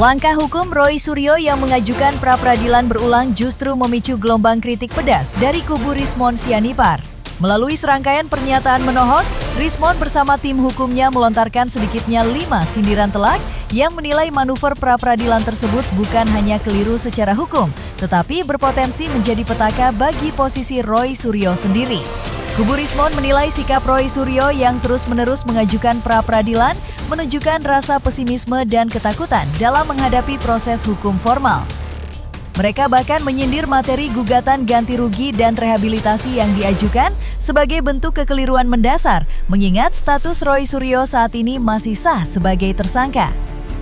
Langkah hukum Roy Suryo yang mengajukan pra-peradilan berulang justru memicu gelombang kritik pedas dari kubu Rismon Sianipar. Melalui serangkaian pernyataan menohok, Rismon bersama tim hukumnya melontarkan sedikitnya 5 sindiran telak yang menilai manuver pra-peradilan tersebut bukan hanya keliru secara hukum, tetapi berpotensi menjadi petaka bagi posisi Roy Suryo sendiri. Kubu Rismon menilai sikap Roy Suryo yang terus-menerus mengajukan pra-peradilan menunjukkan rasa pesimisme dan ketakutan dalam menghadapi proses hukum formal. Mereka bahkan menyindir materi gugatan ganti rugi dan rehabilitasi yang diajukan sebagai bentuk kekeliruan mendasar, mengingat status Roy Suryo saat ini masih sah sebagai tersangka.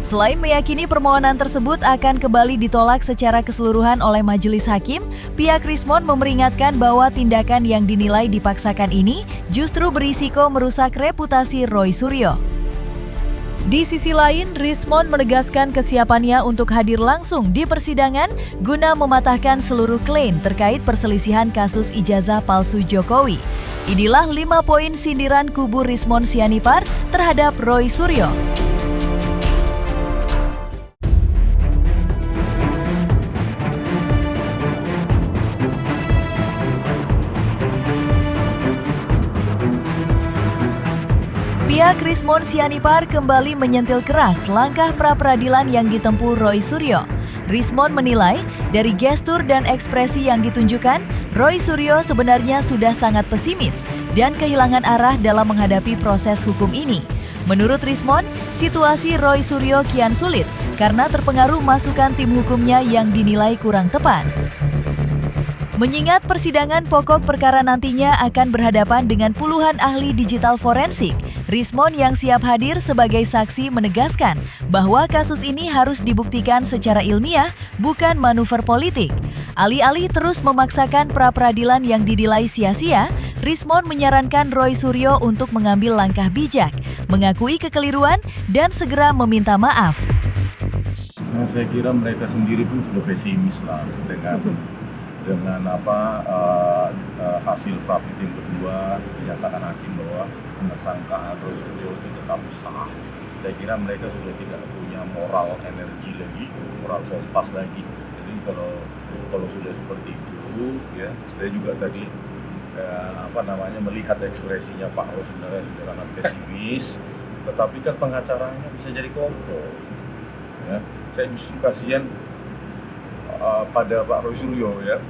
Selain meyakini permohonan tersebut akan kembali ditolak secara keseluruhan oleh majelis hakim, pihak Rismon memperingatkan bahwa tindakan yang dinilai dipaksakan ini justru berisiko merusak reputasi Roy Suryo. Di sisi lain, Rismon menegaskan kesiapannya untuk hadir langsung di persidangan guna mematahkan seluruh klaim terkait perselisihan kasus ijazah palsu Jokowi. Inilah 5 poin sindiran kubu Rismon Sianipar terhadap Roy Suryo. Pihak Rismon Sianipar kembali menyentil keras langkah pra-peradilan yang ditempuh Roy Suryo. Rismon menilai, dari gestur dan ekspresi yang ditunjukkan, Roy Suryo sebenarnya sudah sangat pesimis dan kehilangan arah dalam menghadapi proses hukum ini. Menurut Rismon, situasi Roy Suryo kian sulit karena terpengaruh masukan tim hukumnya yang dinilai kurang tepat. Mengingat persidangan pokok perkara nantinya akan berhadapan dengan puluhan ahli digital forensik, Rismon yang siap hadir sebagai saksi menegaskan bahwa kasus ini harus dibuktikan secara ilmiah, bukan manuver politik. Alih-alih terus memaksakan pra-peradilan yang dinilai sia-sia, Rismon menyarankan Roy Suryo untuk mengambil langkah bijak, mengakui kekeliruan, dan segera meminta maaf. Saya kira mereka sendiri pun sudah pesimis lah dengan hasil pra-peradilan kedua dinyatakan hakim bahwa tersangka Roy Suryo itu tetap sah. Saya kira mereka sudah tidak punya moral energi lagi, moral kompas lagi. Jadi kalau sudah seperti itu, ya saya juga tadi melihat ekspresinya Pak Roy sebenarnya sudah sangat pesimis, tetapi kan pengacaranya bisa jadi kompor. Ya, saya justru kasihan pada Pak Roy Suryo ya,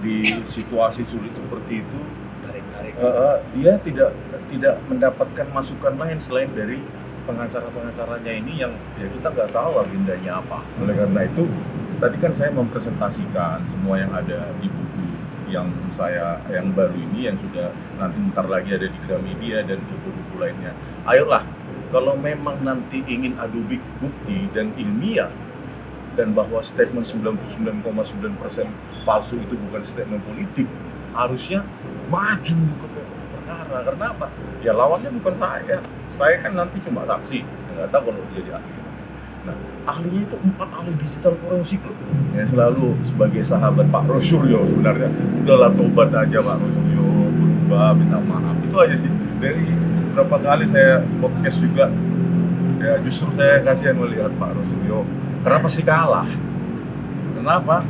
di situasi sulit seperti itu dia tidak mendapatkan masukan lain selain dari pengacara-pengacaranya ini yang ya kita nggak tahu agendanya apa. Oleh karena itu tadi kan saya mempresentasikan semua yang ada di buku yang baru ini yang sudah nanti bentar lagi ada di Gramedia dan buku-buku lainnya. Ayolah, kalau memang nanti ingin adu bukti dan ilmiah dan bahwa statement 99,9% palsu itu bukan statement politik, harusnya maju ke perkara. Karena apa? Ya lawannya bukan saya. Saya kan nanti cuma saksi, nggak tahu kalau dia jadi ahli. Nah, ahlinya itu 4 ahli digital forensik loh. Ya, selalu sebagai sahabat Pak Roy Suryo sebenarnya. Udahlah tobat aja Pak Roy Suryo, berubah, minta maaf. Itu aja sih. Dari beberapa kali saya podcast juga, ya justru saya kasihan melihat Pak Roy Suryo. Kenapa sih kalah? Kenapa?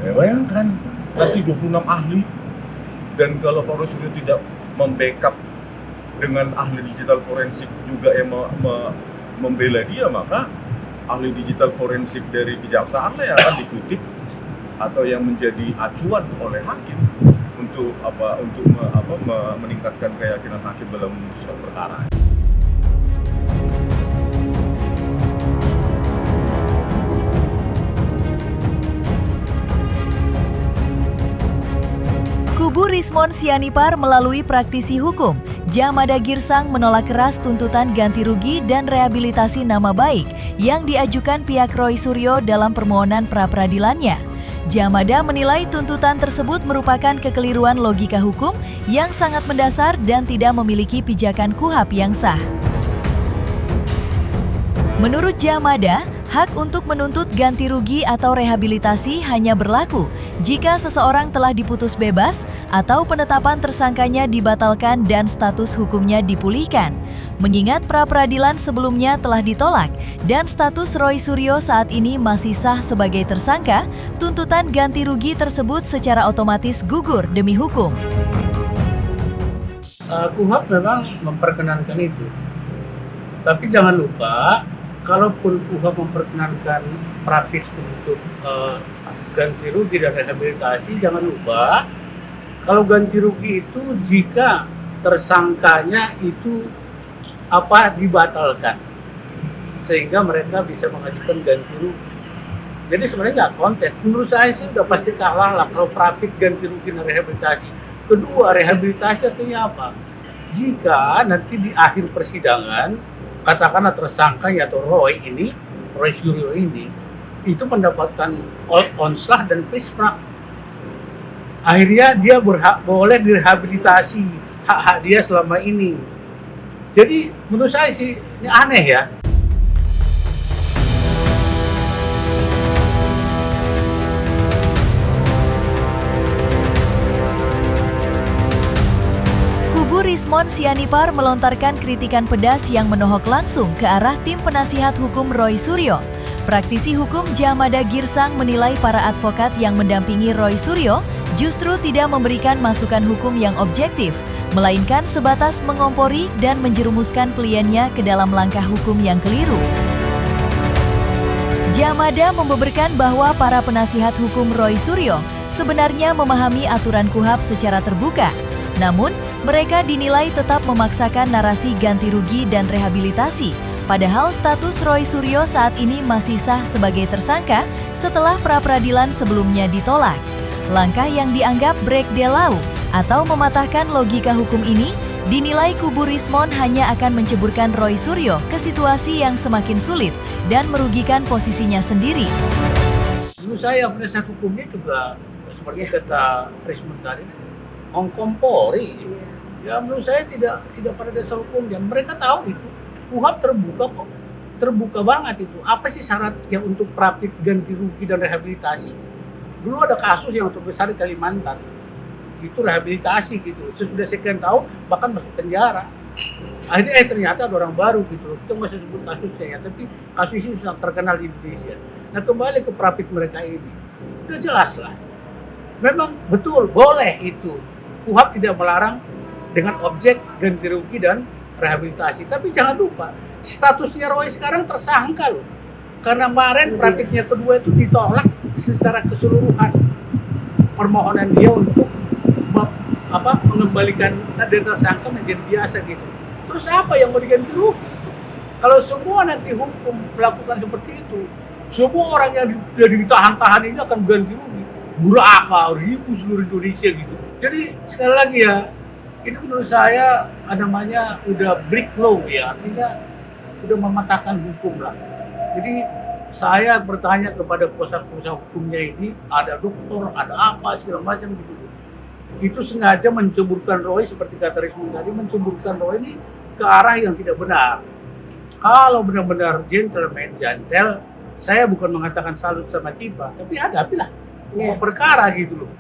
Ya, bayangkan nanti 26 ahli, dan kalau Pak Roy Suryo tidak membackup dengan ahli digital forensik juga yang membela dia, maka ahli digital forensik dari kejaksaan lah yang akan dikutip atau yang menjadi acuan oleh hakim untuk meningkatkan keyakinan hakim dalam memutuskan perkara. Kubu Rismon Sianipar melalui praktisi hukum, Jamada Girsang menolak keras tuntutan ganti rugi dan rehabilitasi nama baik yang diajukan pihak Roy Suryo dalam permohonan pra-peradilannya. Jamada menilai tuntutan tersebut merupakan kekeliruan logika hukum yang sangat mendasar dan tidak memiliki pijakan KUHP yang sah. Menurut Jamada, hak untuk menuntut ganti rugi atau rehabilitasi hanya berlaku jika seseorang telah diputus bebas atau penetapan tersangkanya dibatalkan dan status hukumnya dipulihkan. Mengingat pra-peradilan sebelumnya telah ditolak dan status Roy Suryo saat ini masih sah sebagai tersangka, tuntutan ganti rugi tersebut secara otomatis gugur demi hukum. KUHP memang memperkenankan itu. Tapi jangan lupa, kalaupun KUHP memperkenankan praktis untuk ganti rugi dan rehabilitasi, jangan lupa kalau ganti rugi itu jika tersangkanya itu dibatalkan, sehingga mereka bisa mengajukan ganti rugi. Jadi sebenarnya nggak konten. Menurut saya sih udah pasti kalah lah kalau praktis ganti rugi dan rehabilitasi. Kedua, rehabilitasi artinya apa? Jika nanti di akhir persidangan, katakanlah tersangka atau Roy Suryo ini, itu mendapatkan onslah dan prisprak. Akhirnya dia boleh direhabilitasi hak-hak dia selama ini. Jadi menurut saya sih ini aneh ya. Kubu Rismon Sianipar melontarkan kritikan pedas yang menohok langsung ke arah tim penasihat hukum Roy Suryo. Praktisi hukum Jamada Girsang menilai para advokat yang mendampingi Roy Suryo justru tidak memberikan masukan hukum yang objektif, melainkan sebatas mengompori dan menjerumuskan kliennya ke dalam langkah hukum yang keliru. Jamada membeberkan bahwa para penasihat hukum Roy Suryo sebenarnya memahami aturan KUHP secara terbuka, namun mereka dinilai tetap memaksakan narasi ganti rugi dan rehabilitasi, padahal status Roy Suryo saat ini masih sah sebagai tersangka setelah pra-peradilan sebelumnya ditolak. Langkah yang dianggap break de law atau mematahkan logika hukum ini dinilai kubu Rismon hanya akan menceburkan Roy Suryo ke situasi yang semakin sulit dan merugikan posisinya sendiri. Menurut saya penasihat hukumnya juga seperti kata Rismon tadi, mengkompori. Ya menurut saya tidak pada dasar hukumnya. Mereka tahu itu. KUHP terbuka kok. Terbuka banget itu. Apa sih syaratnya untuk praktik ganti rugi dan rehabilitasi? Dulu ada kasus yang terbesar di Kalimantan. Itu rehabilitasi gitu. Sesudah sekian tahun bahkan masuk penjara. Akhirnya ternyata ada orang baru gitu. Kita nggak usah sebut kasusnya ya, tapi kasus ini sangat terkenal di Indonesia. Nah kembali ke praktik mereka ini. Udah jelas lah. Memang betul boleh itu. KUHP tidak melarang dengan objek ganti rugi dan rehabilitasi. Tapi jangan lupa, statusnya Roy sekarang tersangka loh. Karena kemarin praktiknya kedua itu ditolak secara keseluruhan. Permohonan dia untuk mengembalikan dari tersangka menjadi biasa gitu. Terus apa yang mau diganti rugi? Kalau semua nanti hukum melakukan seperti itu, semua orang yang ditahan-tahan ini akan ganti rugi. Berapa ribu seluruh Indonesia gitu. Jadi sekali lagi ya, ini menurut saya namanya udah break law ya, artinya udah mematahkan hukum lah. Jadi saya bertanya kepada kuasa-kuasa hukumnya ini, ada dokter, ada apa segala macam gitu. Itu sengaja menceburkan Roy seperti kata Rismon tadi, menceburkan Roy ini ke arah yang tidak benar. Kalau benar-benar gentleman, jantel, saya bukan mengatakan salut sama Tifa, tapi hadapilah perkara gitu loh.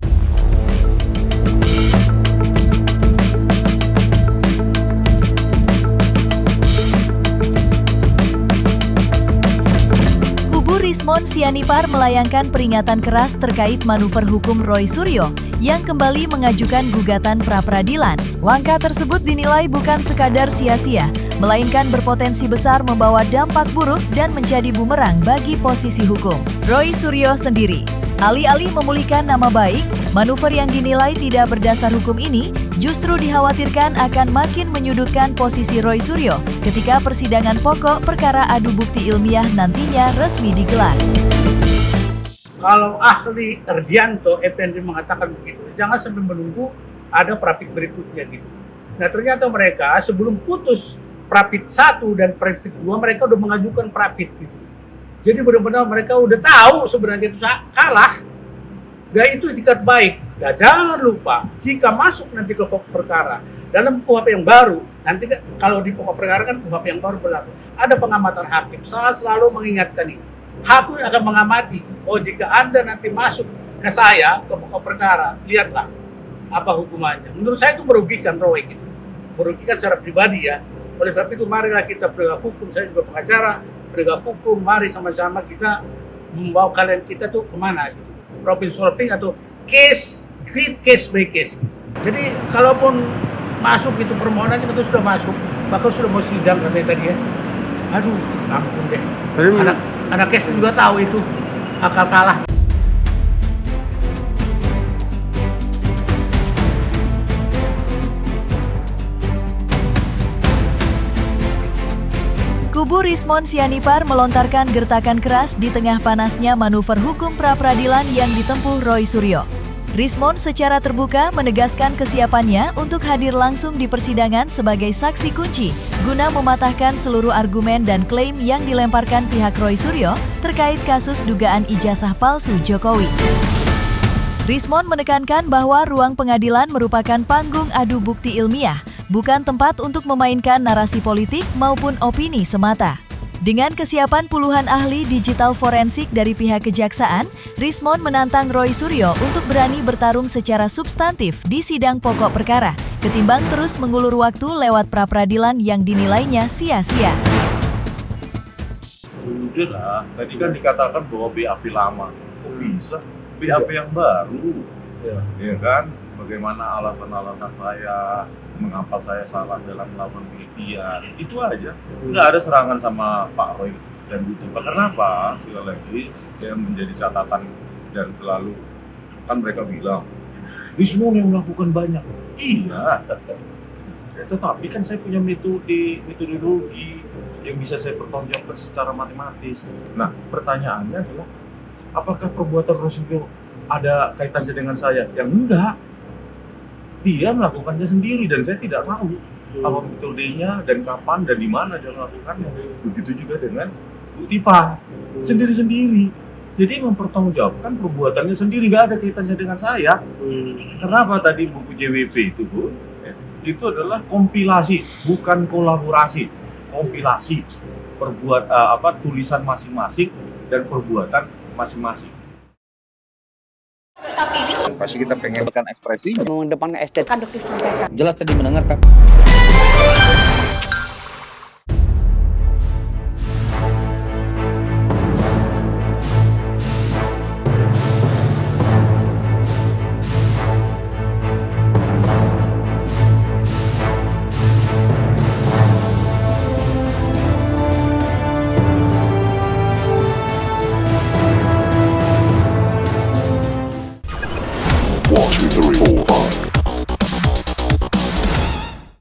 Rismon Sianipar melayangkan peringatan keras terkait manuver hukum Roy Suryo yang kembali mengajukan gugatan pra-peradilan. Langkah tersebut dinilai bukan sekadar sia-sia, melainkan berpotensi besar membawa dampak buruk dan menjadi bumerang bagi posisi hukum Roy Suryo sendiri. Alih-alih memulihkan nama baik, manuver yang dinilai tidak berdasar hukum ini justru dikhawatirkan akan makin menyudutkan posisi Roy Suryo ketika persidangan pokok perkara adu bukti ilmiah nantinya resmi digelar. Kalau ahli Erdianto Effendi mengatakan begitu, jangan sampai menunggu ada prapit berikutnya gitu. Nah ternyata mereka sebelum putus prapit 1 dan prapit 2 mereka udah mengajukan prapit gitu. Jadi benar-benar mereka udah tahu sebenarnya itu kalah. Dan itu etikat baik. Dan jangan lupa, jika masuk nanti ke pokok perkara, dalam KUHP yang baru, nanti kalau di pokok perkara kan KUHP yang baru berlaku, ada pengamatan hakim. Saya selalu mengingatkan ini. Hakim akan mengamati, jika Anda nanti masuk ke saya, ke pokok perkara, lihatlah apa hukumannya. Menurut saya itu merugikan Roy gitu. Merugikan secara pribadi ya. Oleh karena itu marilah kita penegak hukum, saya juga pengacara, penegak hukum, mari sama-sama kita membawa kalian kita tuh kemana gitu. Problem solving atau case, treat case by case. Jadi kalaupun masuk itu permohonannya kita sudah masuk, bahkan sudah mau sidang katanya tadi ya. Aduh, ampun deh. Anak case juga tahu itu akal kalah. Kubu Rismon Sianipar melontarkan gertakan keras di tengah panasnya manuver hukum pra-peradilan yang ditempuh Roy Suryo. Rismon secara terbuka menegaskan kesiapannya untuk hadir langsung di persidangan sebagai saksi kunci guna mematahkan seluruh argumen dan klaim yang dilemparkan pihak Roy Suryo terkait kasus dugaan ijazah palsu Jokowi. Rismon menekankan bahwa ruang pengadilan merupakan panggung adu bukti ilmiah, bukan tempat untuk memainkan narasi politik maupun opini semata. Dengan kesiapan puluhan ahli digital forensik dari pihak kejaksaan, Rismon menantang Roy Suryo untuk berani bertarung secara substantif di sidang pokok perkara, ketimbang terus mengulur waktu lewat pra-peradilan yang dinilainya sia-sia. Udah lah, tadi kan dikatakan bahwa BAP lama. Kok bisa? BAP yang baru. Ya kan? Bagaimana alasan-alasan saya, mengapa saya salah dalam melakukan penelitian, itu aja. Nggak ada serangan sama Pak Roy dan Bu Tipa. Kenapa? Sekali lagi, yang menjadi catatan dan selalu, kan mereka bilang, Rismon yang melakukan banyak. Iya, tetapi kan saya punya metodologi yang bisa saya pertanggungjawabkan secara matematis. Nah, pertanyaannya adalah, apakah perbuatan Roy ada kaitannya dengan saya? Yang enggak. Dia melakukannya sendiri dan saya tidak tahu apa metodenya dan kapan dan di mana dia melakukannya. Begitu juga dengan Bu Tifa, sendiri-sendiri. Jadi mempertanggungjawabkan perbuatannya sendiri, nggak ada kaitannya dengan saya. Kenapa tadi buku JWP itu, Bu? Itu adalah kompilasi, bukan kolaborasi. Kompilasi tulisan masing-masing dan perbuatan masing-masing. Pasti kita pengen ekspresi mengedepankan estetika. jelas tadi mendengarkan